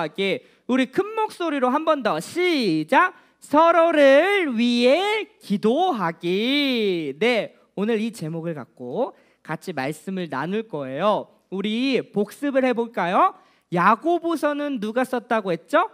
기도하게. 우리 큰 목소리로 한 번 더 시작. 서로를 위해 기도하기. 네, 오늘 이 제목을 갖고 같이 말씀을 나눌 거예요. 우리 복습을 해볼까요? 야고보서는 누가 썼다고 했죠?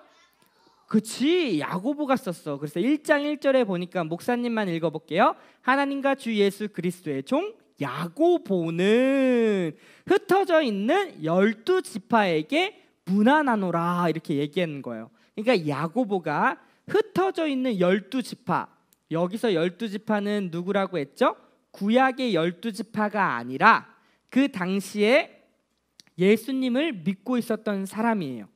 그치, 야고보가 썼어. 그래서 1장 1절에 보니까 목사님만 읽어볼게요. 하나님과 주 예수 그리스도의 종 야고보는 흩어져 있는 12지파에게 문안하노라 이렇게 얘기하는 거예요. 그러니까 야고보가 흩어져 있는 12지파, 여기서 12지파는 누구라고 했죠? 구약의 12지파가 아니라 그 당시에 예수님을 믿고 있었던 사람이에요.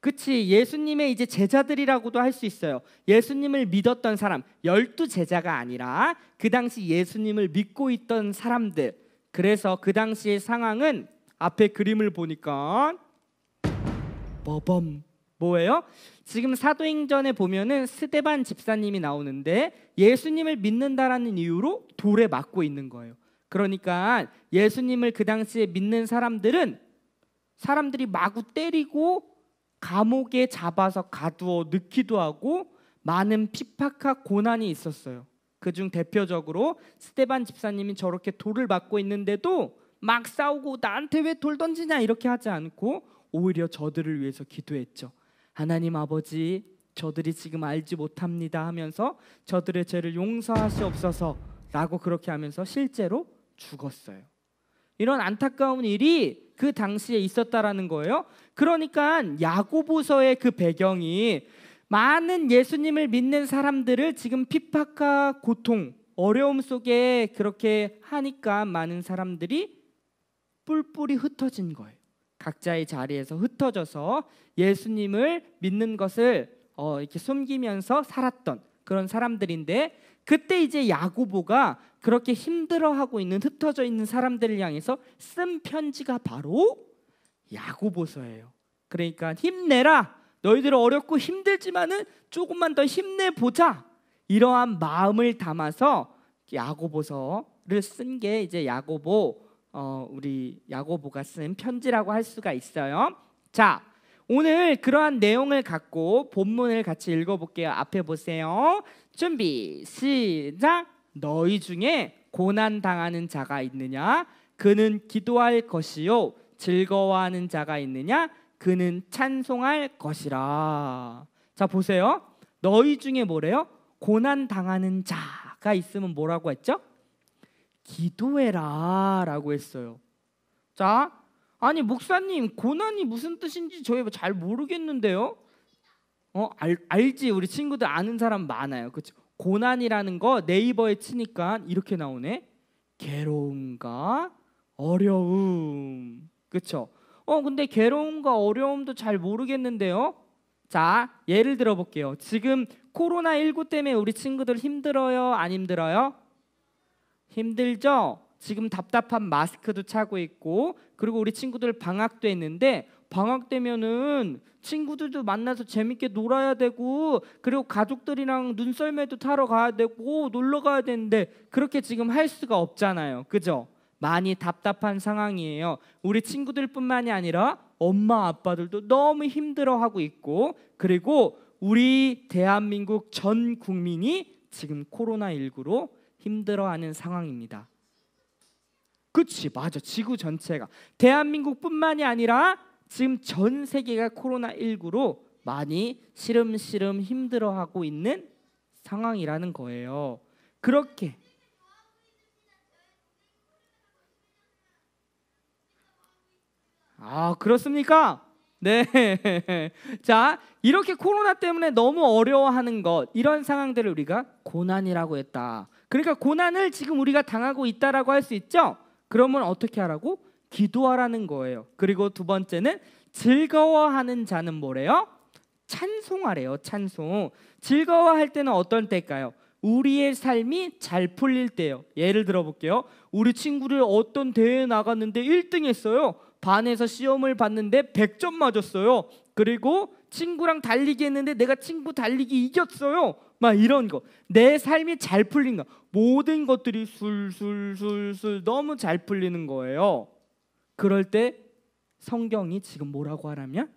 그치, 예수님의 이제 제자들이라고도 할 수 있어요. 예수님을 믿었던 사람, 12제자가 아니라 그 당시 예수님을 믿고 있던 사람들. 그래서 그 당시의 상황은 앞에 그림을 보니까 버범 뭐예요? 지금 사도행전에 보면은 스데반 집사님이 나오는데 예수님을 믿는다라는 이유로 돌에 맞고 있는 거예요. 그러니까 예수님을 그 당시에 믿는 사람들은 사람들이 마구 때리고 감옥에 잡아서 가두어 넣기도 하고 많은 핍박과 고난이 있었어요. 그중 대표적으로 스데반 집사님이 저렇게 돌을 맞고 있는데도 막 싸우고 나한테 왜 돌 던지냐 이렇게 하지 않고 오히려 저들을 위해서 기도했죠. 하나님 아버지, 저들이 지금 알지 못합니다 하면서 저들의 죄를 용서하시옵소서 라고 그렇게 하면서 실제로 죽었어요. 이런 안타까운 일이 그 당시에 있었다라는 거예요. 그러니까 야고보서의 그 배경이 많은 예수님을 믿는 사람들을 지금 핍박과 고통, 어려움 속에 그렇게 하니까 많은 사람들이 뿔뿔이 흩어진 거예요. 각자의 자리에서 흩어져서 예수님을 믿는 것을 이렇게 숨기면서 살았던 그런 사람들인데, 그때 이제 야고보가 그렇게 힘들어하고 있는 흩어져 있는 사람들을 향해서 쓴 편지가 바로 야고보서예요. 그러니까 힘내라, 너희들 어렵고 힘들지만은 조금만 더 힘내보자, 이러한 마음을 담아서 야고보서를 쓴 게 이제 우리 야고보가 쓴 편지라고 할 수가 있어요. 자, 오늘 그러한 내용을 갖고 본문을 같이 읽어볼게요. 앞에 보세요. 준비 시작. 너희 중에 고난 당하는 자가 있느냐? 그는 기도할 것이요. 즐거워하는 자가 있느냐? 그는 찬송할 것이라. 자, 보세요. 너희 중에 뭐래요? 고난 당하는 자가 있으면 뭐라고 했죠? 기도해라 라고 했어요. 자, 아니 목사님, 고난이 무슨 뜻인지 저희 잘 모르겠는데요. 알지? 우리 친구들 아는 사람 많아요. 그렇죠? 고난이라는 거 네이버에 치니까 이렇게 나오네. 괴로움과 어려움. 그렇죠? 근데 괴로움과 어려움도 잘 모르겠는데요. 자, 예를 들어 볼게요. 지금 코로나19 때문에 우리 친구들 힘들어요? 안 힘들어요? 힘들죠? 지금 답답한 마스크도 차고 있고, 그리고 우리 친구들 방학도 했는데 방학 되면은 친구들도 만나서 재밌게 놀아야 되고, 그리고 가족들이랑 눈썰매도 타러 가야 되고 놀러 가야 되는데 그렇게 지금 할 수가 없잖아요. 그죠? 많이 답답한 상황이에요. 우리 친구들뿐만이 아니라 엄마 아빠들도 너무 힘들어하고 있고, 그리고 우리 대한민국 전 국민이 지금 코로나19로 힘들어하는 상황입니다. 그치, 맞아. 지구 전체가, 대한민국뿐만이 아니라 지금 전 세계가 코로나19로 많이 시름시름 힘들어하고 있는 상황이라는 거예요. 그렇게 그렇습니까? 네. 자, 이렇게 코로나 때문에 너무 어려워하는 것, 이런 상황들을 우리가 고난이라고 했다. 그러니까 고난을 지금 우리가 당하고 있다라고 할 수 있죠? 그러면 어떻게 하라고? 기도하라는 거예요. 그리고 두 번째는 즐거워하는 자는 뭐래요? 찬송하래요. 찬송. 즐거워할 때는 어떤 때일까요? 우리의 삶이 잘 풀릴 때요. 예를 들어 볼게요. 우리 친구들 어떤 대회에 나갔는데 1등 했어요. 반에서 시험을 봤는데 100점 맞았어요. 그리고 친구랑 달리기 했는데 내가 친구 달리기 이겼어요. 막 이런 거. 내 삶이 잘 풀린 거. 모든 것들이 술술술술 너무 잘 풀리는 거예요. 그럴 때 성경이 지금 뭐라고 하라면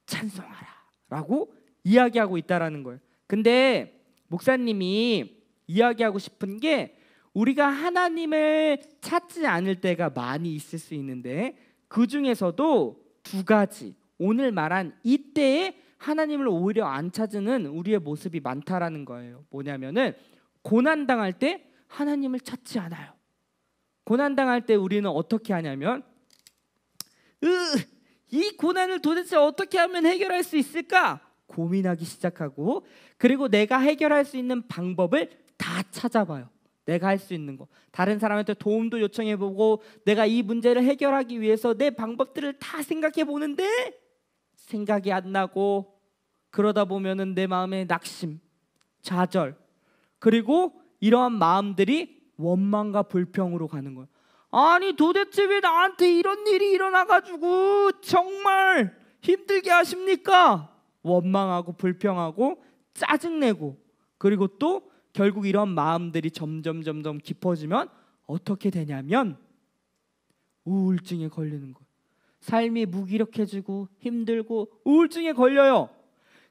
찬송하라 라고 이야기하고 있다라는 거예요. 근데 목사님이 이야기하고 싶은 게 우리가 하나님을 찾지 않을 때가 많이 있을 수 있는데 그 중에서도 두 가지, 오늘 말한 이때에 하나님을 오히려 안 찾는 우리의 모습이 많다라는 거예요. 뭐냐면은 고난당할 때 하나님을 찾지 않아요. 고난당할 때 우리는 어떻게 하냐면 이 고난을 도대체 어떻게 하면 해결할 수 있을까? 고민하기 시작하고, 그리고 내가 해결할 수 있는 방법을 다 찾아봐요. 내가 할 수 있는 거, 다른 사람한테 도움도 요청해보고, 내가 이 문제를 해결하기 위해서 내 방법들을 다 생각해 보는데 생각이 안 나고, 그러다 보면은 내 마음에 낙심, 좌절, 그리고 이러한 마음들이 원망과 불평으로 가는 거예요. 아니 도대체 왜 나한테 이런 일이 일어나가지고 정말 힘들게 하십니까? 원망하고 불평하고 짜증내고, 그리고 또 결국 이런 마음들이 점점 깊어지면 어떻게 되냐면 우울증에 걸리는 거예요. 삶이 무기력해지고 힘들고 우울증에 걸려요.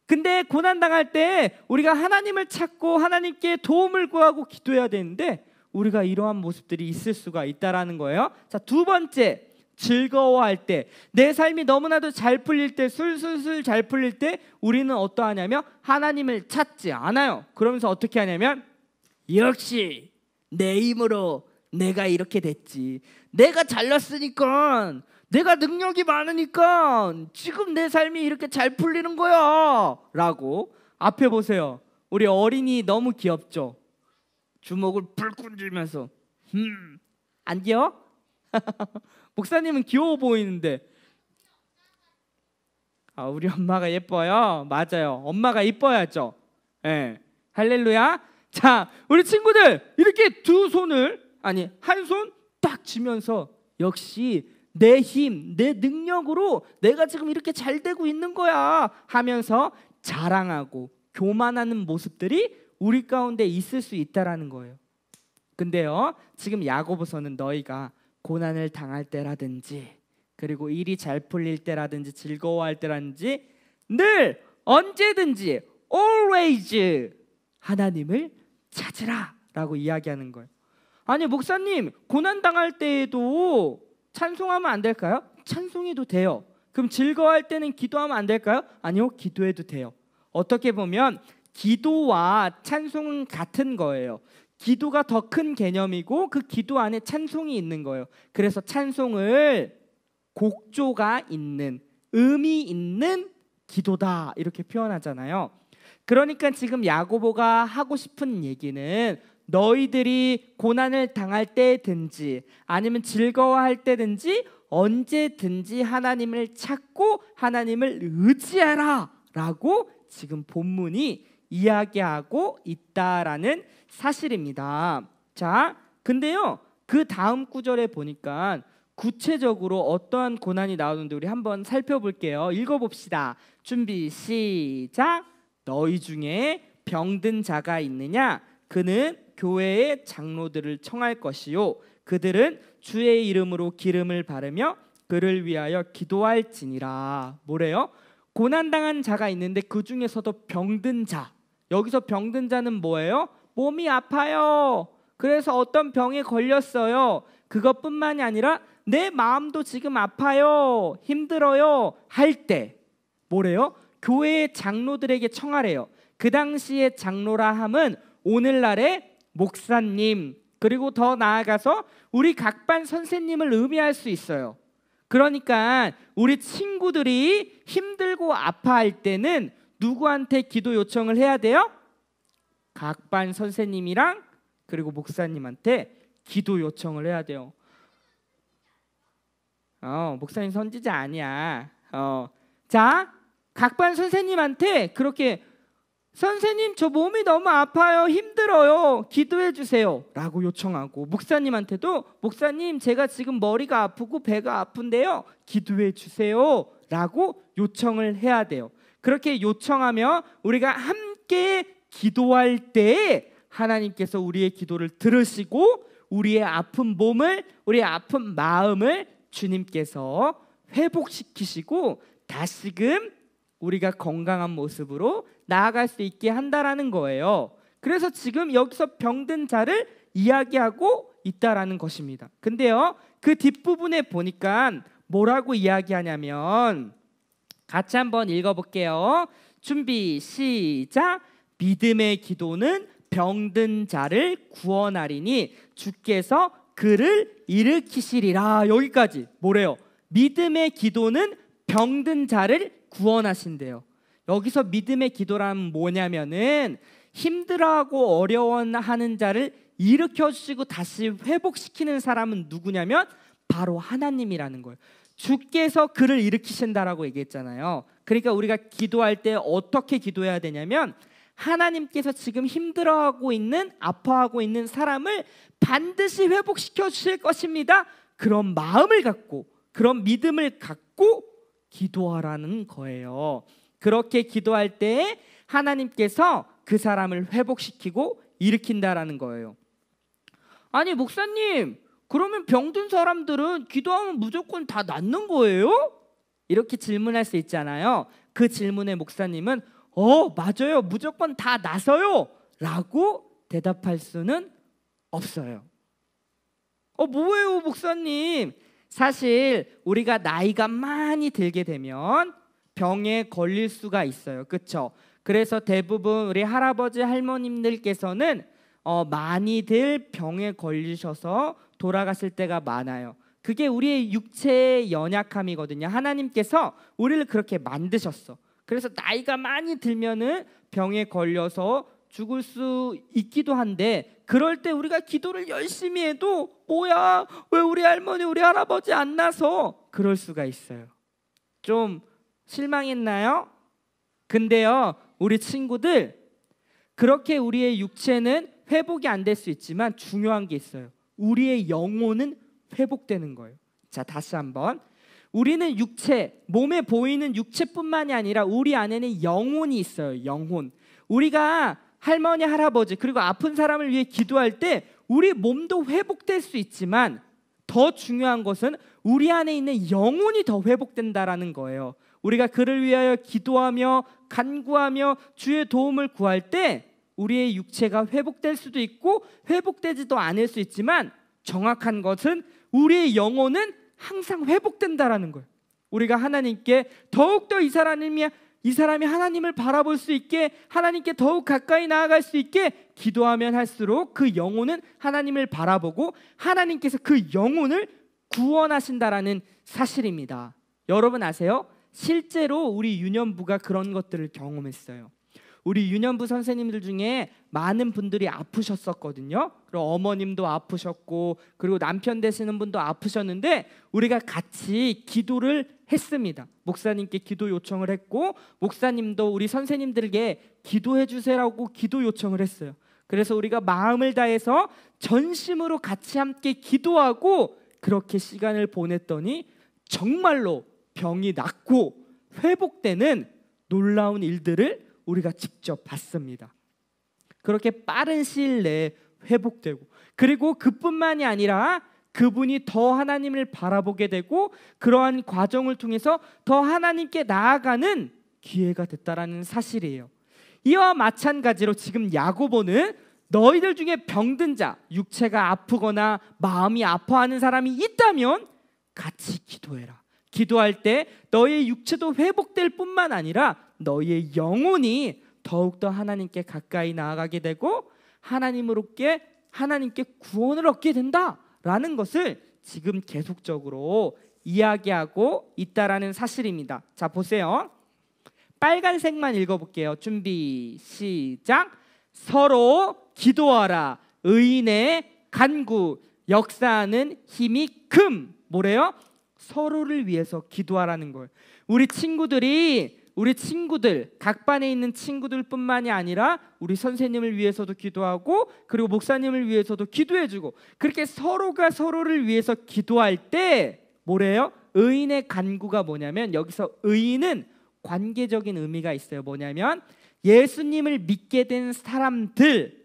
근데 고난당할 때 우리가 하나님을 찾고 하나님께 도움을 구하고 기도해야 되는데 우리가 이러한 모습들이 있을 수가 있다라는 거예요. 자, 두 번째, 즐거워할 때, 내 삶이 너무나도 잘 풀릴 때, 술술술 잘 풀릴 때 우리는 어떠하냐면 하나님을 찾지 않아요. 그러면서 어떻게 하냐면 역시 내 힘으로 내가 이렇게 됐지, 내가 잘났으니까, 내가 능력이 많으니까 지금 내 삶이 이렇게 잘 풀리는 거야 라고. 앞에 보세요. 우리 어린이 너무 귀엽죠? 주먹을 불끈 쥐면서 안 귀여워? 목사님은 귀여워 보이는데. 우리 엄마가 예뻐요. 맞아요, 엄마가 이뻐야죠. 네. 할렐루야. 자, 우리 친구들 이렇게 두 손을, 아니 한 손 딱 쥐면서 역시 내 힘, 내 능력으로 내가 지금 이렇게 잘 되고 있는 거야 하면서 자랑하고 교만하는 모습들이 우리 가운데 있을 수 있다라는 거예요. 근데요, 지금 야고보서는 너희가 고난을 당할 때라든지, 그리고 일이 잘 풀릴 때라든지, 즐거워할 때라든지 늘 언제든지 always 하나님을 찾으라 라고 이야기하는 거예요. 아니 목사님, 고난 당할 때에도 찬송하면 안 될까요? 찬송해도 돼요. 그럼 즐거워할 때는 기도하면 안 될까요? 아니요, 기도해도 돼요. 어떻게 보면 기도와 찬송은 같은 거예요. 기도가 더 큰 개념이고 그 기도 안에 찬송이 있는 거예요. 그래서 찬송을 곡조가 있는, 의미 있는 기도다 이렇게 표현하잖아요. 그러니까 지금 야고보가 하고 싶은 얘기는 너희들이 고난을 당할 때든지 아니면 즐거워할 때든지 언제든지 하나님을 찾고 하나님을 의지하라 라고 지금 본문이 이야기하고 있다라는 사실입니다. 자, 근데요, 그 다음 구절에 보니까 구체적으로 어떠한 고난이 나오는데 우리 한번 살펴볼게요. 읽어봅시다. 준비 시작. 너희 중에 병든 자가 있느냐? 그는 교회의 장로들을 청할 것이요, 그들은 주의 이름으로 기름을 바르며 그를 위하여 기도할지니라. 뭐래요? 고난당한 자가 있는데 그 중에서도 병든 자, 여기서 병든 자는 뭐예요? 몸이 아파요. 그래서 어떤 병에 걸렸어요. 그것뿐만이 아니라 내 마음도 지금 아파요, 힘들어요 할 때 뭐래요? 교회의 장로들에게 청하래요. 그 당시에 장로라 함은 오늘날의 목사님, 그리고 더 나아가서 우리 각반 선생님을 의미할 수 있어요. 그러니까 우리 친구들이 힘들고 아파할 때는 누구한테 기도 요청을 해야 돼요? 각반 선생님이랑 그리고 목사님한테 기도 요청을 해야 돼요. 목사님 선지자 아니야. 자, 각반 선생님한테 그렇게 선생님 저 몸이 너무 아파요, 힘들어요, 기도해 주세요 라고 요청하고, 목사님한테도 목사님 제가 지금 머리가 아프고 배가 아픈데요, 기도해 주세요 라고 요청을 해야 돼요. 그렇게 요청하며 우리가 함께 기도할 때 하나님께서 우리의 기도를 들으시고 우리의 아픈 몸을, 우리의 아픈 마음을 주님께서 회복시키시고 다시금 우리가 건강한 모습으로 나아갈 수 있게 한다라는 거예요. 그래서 지금 여기서 병든 자를 이야기하고 있다라는 것입니다. 근데요, 그 뒷부분에 보니까 뭐라고 이야기하냐면, 같이 한번 읽어볼게요. 준비 시작. 믿음의 기도는 병든 자를 구원하리니 주께서 그를 일으키시리라. 여기까지 뭐래요? 믿음의 기도는 병든 자를 구원하신대요. 여기서 믿음의 기도란 뭐냐면은 힘들어하고 어려워하는 자를 일으켜주시고 다시 회복시키는 사람은 누구냐면 바로 하나님이라는 거예요. 주께서 그를 일으키신다라고 얘기했잖아요. 그러니까 우리가 기도할 때 어떻게 기도해야 되냐면, 하나님께서 지금 힘들어하고 있는, 아파하고 있는 사람을 반드시 회복시켜 주실 것입니다. 그런 마음을 갖고, 그런 믿음을 갖고 기도하라는 거예요. 그렇게 기도할 때 하나님께서 그 사람을 회복시키고 일으킨다라는 거예요. 아니 목사님, 그러면 병든 사람들은 기도하면 무조건 다 낫는 거예요? 이렇게 질문할 수 있잖아요. 그 질문에 목사님은 맞아요, 무조건 다 나서요 라고 대답할 수는 없어요. 뭐예요 목사님? 사실 우리가 나이가 많이 들게 되면 병에 걸릴 수가 있어요. 그렇죠? 그래서 대부분 우리 할아버지 할머님들께서는 많이들 병에 걸리셔서 돌아가실 때가 많아요. 그게 우리의 육체의 연약함이거든요. 하나님께서 우리를 그렇게 만드셨어. 그래서 나이가 많이 들면은 병에 걸려서 죽을 수 있기도 한데, 그럴 때 우리가 기도를 열심히 해도 뭐야, 왜 우리 할머니 우리 할아버지 안 나서, 그럴 수가 있어요. 좀 실망했나요? 근데요, 우리 친구들, 그렇게 우리의 육체는 회복이 안 될 수 있지만 중요한 게 있어요. 우리의 영혼은 회복되는 거예요. 자, 다시 한번. 우리는 육체, 몸에 보이는 육체뿐만이 아니라 우리 안에는 영혼이 있어요. 영혼. 우리가 할머니, 할아버지, 그리고 아픈 사람을 위해 기도할 때 우리 몸도 회복될 수 있지만 더 중요한 것은 우리 안에 있는 영혼이 더 회복된다라는 거예요. 우리가 그를 위하여 기도하며 간구하며 주의 도움을 구할 때 우리의 육체가 회복될 수도 있고 회복되지도 않을 수 있지만, 정확한 것은 우리의 영혼은 항상 회복된다라는 거예요. 우리가 하나님께 더욱더 이 사람이 하나님을 바라볼 수 있게, 하나님께 더욱 가까이 나아갈 수 있게 기도하면 할수록 그 영혼은 하나님을 바라보고 하나님께서 그 영혼을 구원하신다라는 사실입니다. 여러분 아세요? 실제로 우리 유년부가 그런 것들을 경험했어요. 우리 유년부 선생님들 중에 많은 분들이 아프셨었거든요. 그리고 어머님도 아프셨고, 그리고 남편 되시는 분도 아프셨는데 우리가 같이 기도를 했습니다. 목사님께 기도 요청을 했고, 목사님도 우리 선생님들에게 기도해 주세요라고 기도 요청을 했어요. 그래서 우리가 마음을 다해서 전심으로 같이 함께 기도하고 그렇게 시간을 보냈더니 정말로 병이 낫고 회복되는 놀라운 일들을 우리가 직접 봤습니다. 그렇게 빠른 시일 내에 회복되고, 그리고 그뿐만이 아니라 그분이 더 하나님을 바라보게 되고 그러한 과정을 통해서 더 하나님께 나아가는 기회가 됐다라는 사실이에요. 이와 마찬가지로 지금 야고보는 너희들 중에 병든 자, 육체가 아프거나 마음이 아파하는 사람이 있다면 같이 기도해라. 기도할 때 너희의 육체도 회복될 뿐만 아니라 너희의 영혼이 더욱더 하나님께 가까이 나아가게 되고 하나님께 구원을 얻게 된다라는 것을 지금 계속적으로 이야기하고 있다라는 사실입니다. 자, 보세요. 빨간색만 읽어볼게요. 준비 시작. 서로 기도하라. 의인의 간구 역사하는 힘이 큼. 뭐래요? 서로를 위해서 기도하라는 거예요. 우리 친구들 각 반에 있는 친구들뿐만이 아니라 우리 선생님을 위해서도 기도하고, 그리고 목사님을 위해서도 기도해주고, 그렇게 서로가 서로를 위해서 기도할 때 뭐래요? 의인의 간구가 뭐냐면, 여기서 의인은 관계적인 의미가 있어요. 뭐냐면 예수님을 믿게 된 사람들,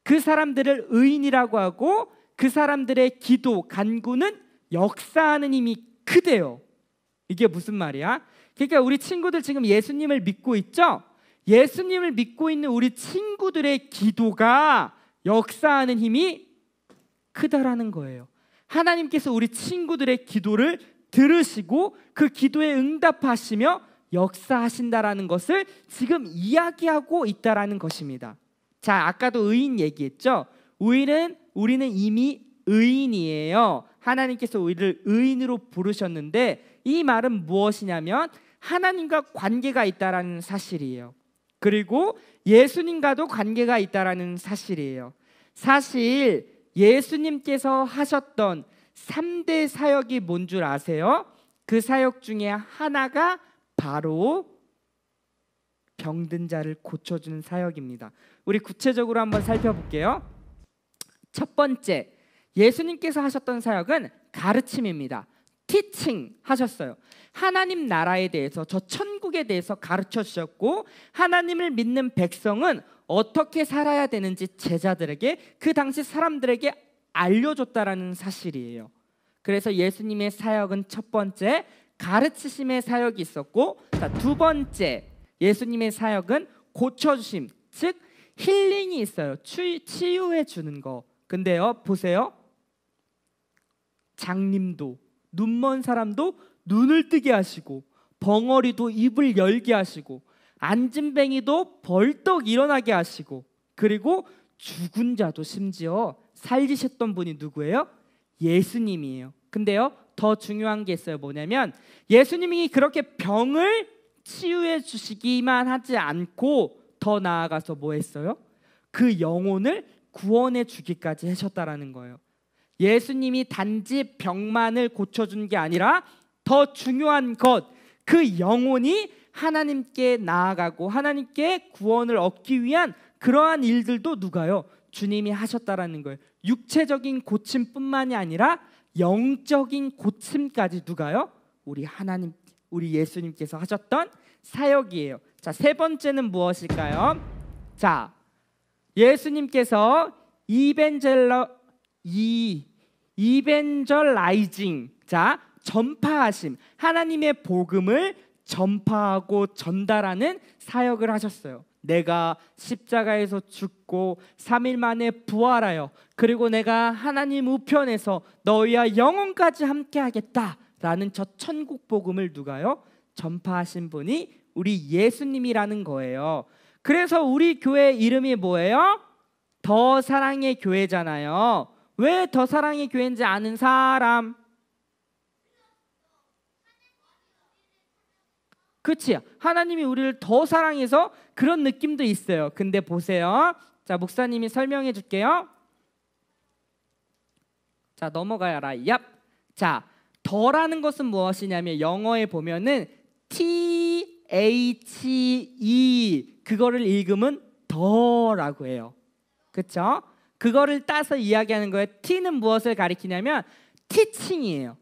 그 사람들을 의인이라고 하고 그 사람들의 기도, 간구는 역사하는 힘이 크대요. 이게 무슨 말이야? 그러니까 우리 친구들 지금 예수님을 믿고 있죠? 예수님을 믿고 있는 우리 친구들의 기도가 역사하는 힘이 크다라는 거예요. 하나님께서 우리 친구들의 기도를 들으시고 그 기도에 응답하시며 역사하신다라는 것을 지금 이야기하고 있다라는 것입니다. 자, 아까도 의인 얘기했죠? 우리는 이미 의인이에요. 하나님께서 우리를 의인으로 부르셨는데 이 말은 무엇이냐면 하나님과 관계가 있다라는 사실이에요. 그리고 예수님과도 관계가 있다라는 사실이에요. 사실 예수님께서 하셨던 3대 사역이 뭔 줄 아세요? 그 사역 중에 하나가 바로 병든 자를 고쳐주는 사역입니다. 우리 구체적으로 한번 살펴볼게요. 첫 번째, 예수님께서 하셨던 사역은 가르침입니다. 티칭 하셨어요. 하나님 나라에 대해서, 저 천국에 대해서 가르쳐 주셨고, 하나님을 믿는 백성은 어떻게 살아야 되는지 제자들에게, 그 당시 사람들에게 알려줬다라는 사실이에요. 그래서 예수님의 사역은 첫 번째 가르치심의 사역이 있었고, 자, 두 번째 예수님의 사역은 고쳐주심, 즉 힐링이 있어요. 치유해 주는 거. 근데요, 보세요. 장님도, 눈먼 사람도 눈을 뜨게 하시고, 벙어리도 입을 열게 하시고, 안진뱅이도 벌떡 일어나게 하시고, 그리고 죽은 자도 심지어 살리셨던 분이 누구예요? 예수님이에요. 근데요, 더 중요한 게 있어요. 뭐냐면 예수님이 그렇게 병을 치유해 주시기만 하지 않고 더 나아가서 뭐 했어요? 그 영혼을 구원해 주기까지 하셨다라는 거예요. 예수님이 단지 병만을 고쳐준 게 아니라 더 중요한 것, 그 영혼이 하나님께 나아가고 하나님께 구원을 얻기 위한 그러한 일들도 누가요? 주님이 하셨다라는 거예요. 육체적인 고침뿐만이 아니라 영적인 고침까지 누가요? 우리 예수님께서 하셨던 사역이에요. 자, 세 번째는 무엇일까요? 자, 예수님께서 이벤젤라이징, 자, 전파하심, 하나님의 복음을 전파하고 전달하는 사역을 하셨어요. 내가 십자가에서 죽고 3일 만에 부활하여, 그리고 내가 하나님 우편에서 너희와 영원까지 함께 하겠다라는 저 천국 복음을 누가요? 전파하신 분이 우리 예수님이라는 거예요. 그래서 우리 교회 이름이 뭐예요? 더 사랑의 교회잖아요. 왜 더 사랑의 교회인지 아는 사람? 그치? 하나님이 우리를 더 사랑해서 그런 느낌도 있어요. 근데 보세요. 자, 목사님이 설명해 줄게요. 자, 넘어가야라. 얍. 자, 더라는 것은 무엇이냐면 영어에 보면은 THE, 그거를 읽으면 더라고 해요. 그쵸? 그거를 따서 이야기하는 거예요. T는 무엇을 가리키냐면 티칭이에요.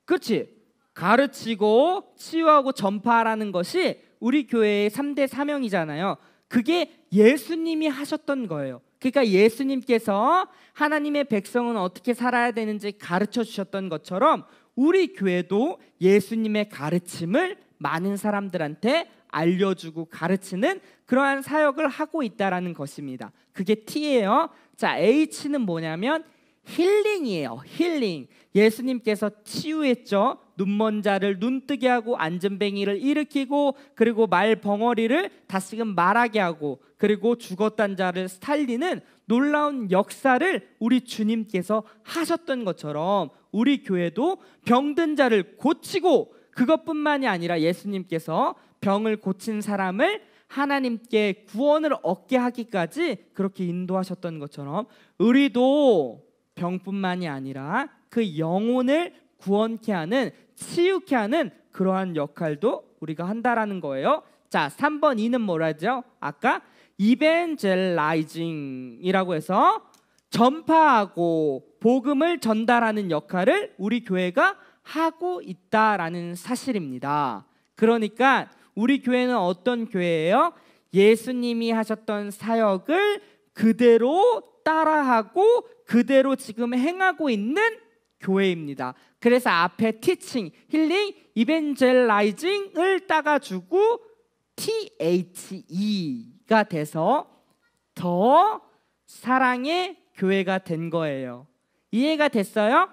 그렇지? 가르치고 치유하고 전파하라는 것이 우리 교회의 3대 사명이잖아요. 그게 예수님이 하셨던 거예요. 그러니까 예수님께서 하나님의 백성은 어떻게 살아야 되는지 가르쳐 주셨던 것처럼 우리 교회도 예수님의 가르침을 많은 사람들한테 알려주고 가르치는 그러한 사역을 하고 있다라는 것입니다. 그게 T예요. 자, H는 뭐냐면 힐링이에요. 힐링. 예수님께서 치유했죠. 눈먼 자를 눈뜨게 하고 안진뱅이를 일으키고, 그리고 말벙어리를 다시금 말하게 하고, 그리고 죽었던 자를 살리는 놀라운 역사를 우리 주님께서 하셨던 것처럼 우리 교회도 병든 자를 고치고, 그것뿐만이 아니라 예수님께서 병을 고친 사람을 하나님께 구원을 얻게 하기까지 그렇게 인도하셨던 것처럼 우리도 병뿐만이 아니라 그 영혼을 구원케 하는, 치유케 하는 그러한 역할도 우리가 한다라는 거예요. 자, 3번 2는 뭐라죠? 아까 이벤젤라이징이라고 해서 전파하고 복음을 전달하는 역할을 우리 교회가 하고 있다라는 사실입니다. 그러니까 우리 교회는 어떤 교회예요? 예수님이 하셨던 사역을 그대로 따라하고 그대로 지금 행하고 있는 교회입니다. 그래서 앞에 teaching, healing, evangelizing을 따가지고 THE가 돼서 더 사랑의 교회가 된 거예요. 이해가 됐어요?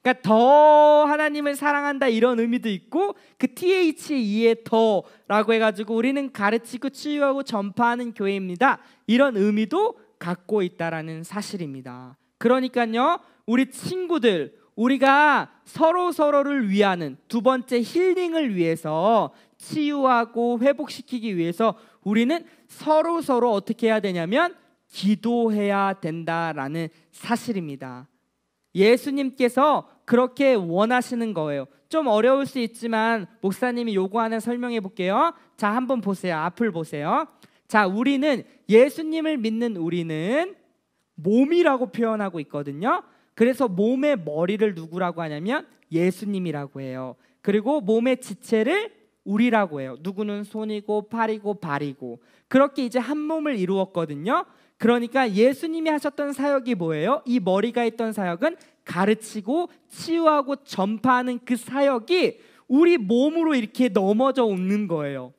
그러니까 더 하나님을 사랑한다 이런 의미도 있고 그 THE의 더라고 해가지고 우리는 가르치고 치유하고 전파하는 교회입니다. 이런 의미도 갖고 있다라는 사실입니다. 그러니까요, 우리 친구들, 우리가 서로를 위하는 두 번째 힐링을 위해서 치유하고 회복시키기 위해서 우리는 서로 어떻게 해야 되냐면 기도해야 된다라는 사실입니다. 예수님께서 그렇게 원하시는 거예요. 좀 어려울 수 있지만 목사님이 요구하는 설명해 볼게요. 자, 한번 보세요. 앞을 보세요. 자, 우리는 예수님을 믿는 우리는 몸이라고 표현하고 있거든요. 그래서 몸의 머리를 누구라고 하냐면 예수님이라고 해요. 그리고 몸의 지체를 우리라고 해요. 누구는 손이고 팔이고 발이고 그렇게 이제 한 몸을 이루었거든요. 그러니까 예수님이 하셨던 사역이 뭐예요? 이 머리가 있던 사역은 가르치고 치유하고 전파하는 그 사역이 우리 몸으로 이렇게 넘어져 오는 거예요.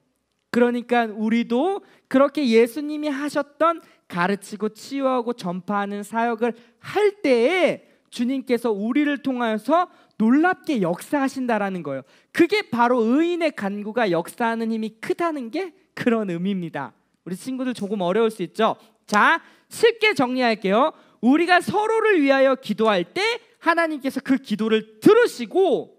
그러니까 우리도 그렇게 예수님이 하셨던 가르치고 치유하고 전파하는 사역을 할 때에 주님께서 우리를 통하여서 놀랍게 역사하신다라는 거예요. 그게 바로 의인의 간구가 역사하는 힘이 크다는 게 그런 의미입니다. 우리 친구들 조금 어려울 수 있죠? 자, 쉽게 정리할게요. 우리가 서로를 위하여 기도할 때 하나님께서 그 기도를 들으시고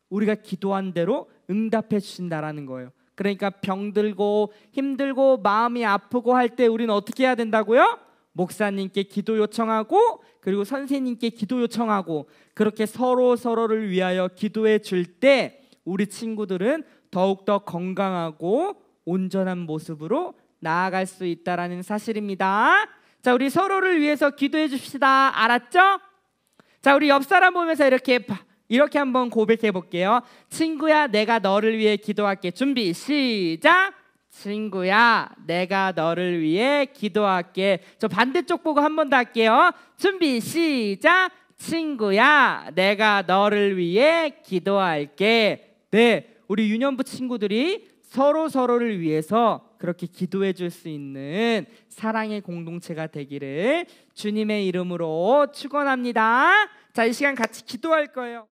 우리가 기도한 대로 응답해 주신다라는 거예요. 그러니까 병들고 힘들고 마음이 아프고 할 때 우리는 어떻게 해야 된다고요? 목사님께 기도 요청하고 그리고 선생님께 기도 요청하고 그렇게 서로를 위하여 기도해 줄 때 우리 친구들은 더욱더 건강하고 온전한 모습으로 나아갈 수 있다라는 사실입니다. 자, 우리 서로를 위해서 기도해 줍시다. 알았죠? 자, 우리 옆 사람 보면서 이렇게 한번 고백해 볼게요. 친구야, 내가 너를 위해 기도할게. 준비 시작. 친구야, 내가 너를 위해 기도할게. 저 반대쪽 보고 한 번 더 할게요. 준비 시작. 친구야, 내가 너를 위해 기도할게. 네, 우리 유년부 친구들이 서로를 위해서 그렇게 기도해 줄 수 있는 사랑의 공동체가 되기를 주님의 이름으로 축원합니다. 자, 이 시간 같이 기도할 거예요.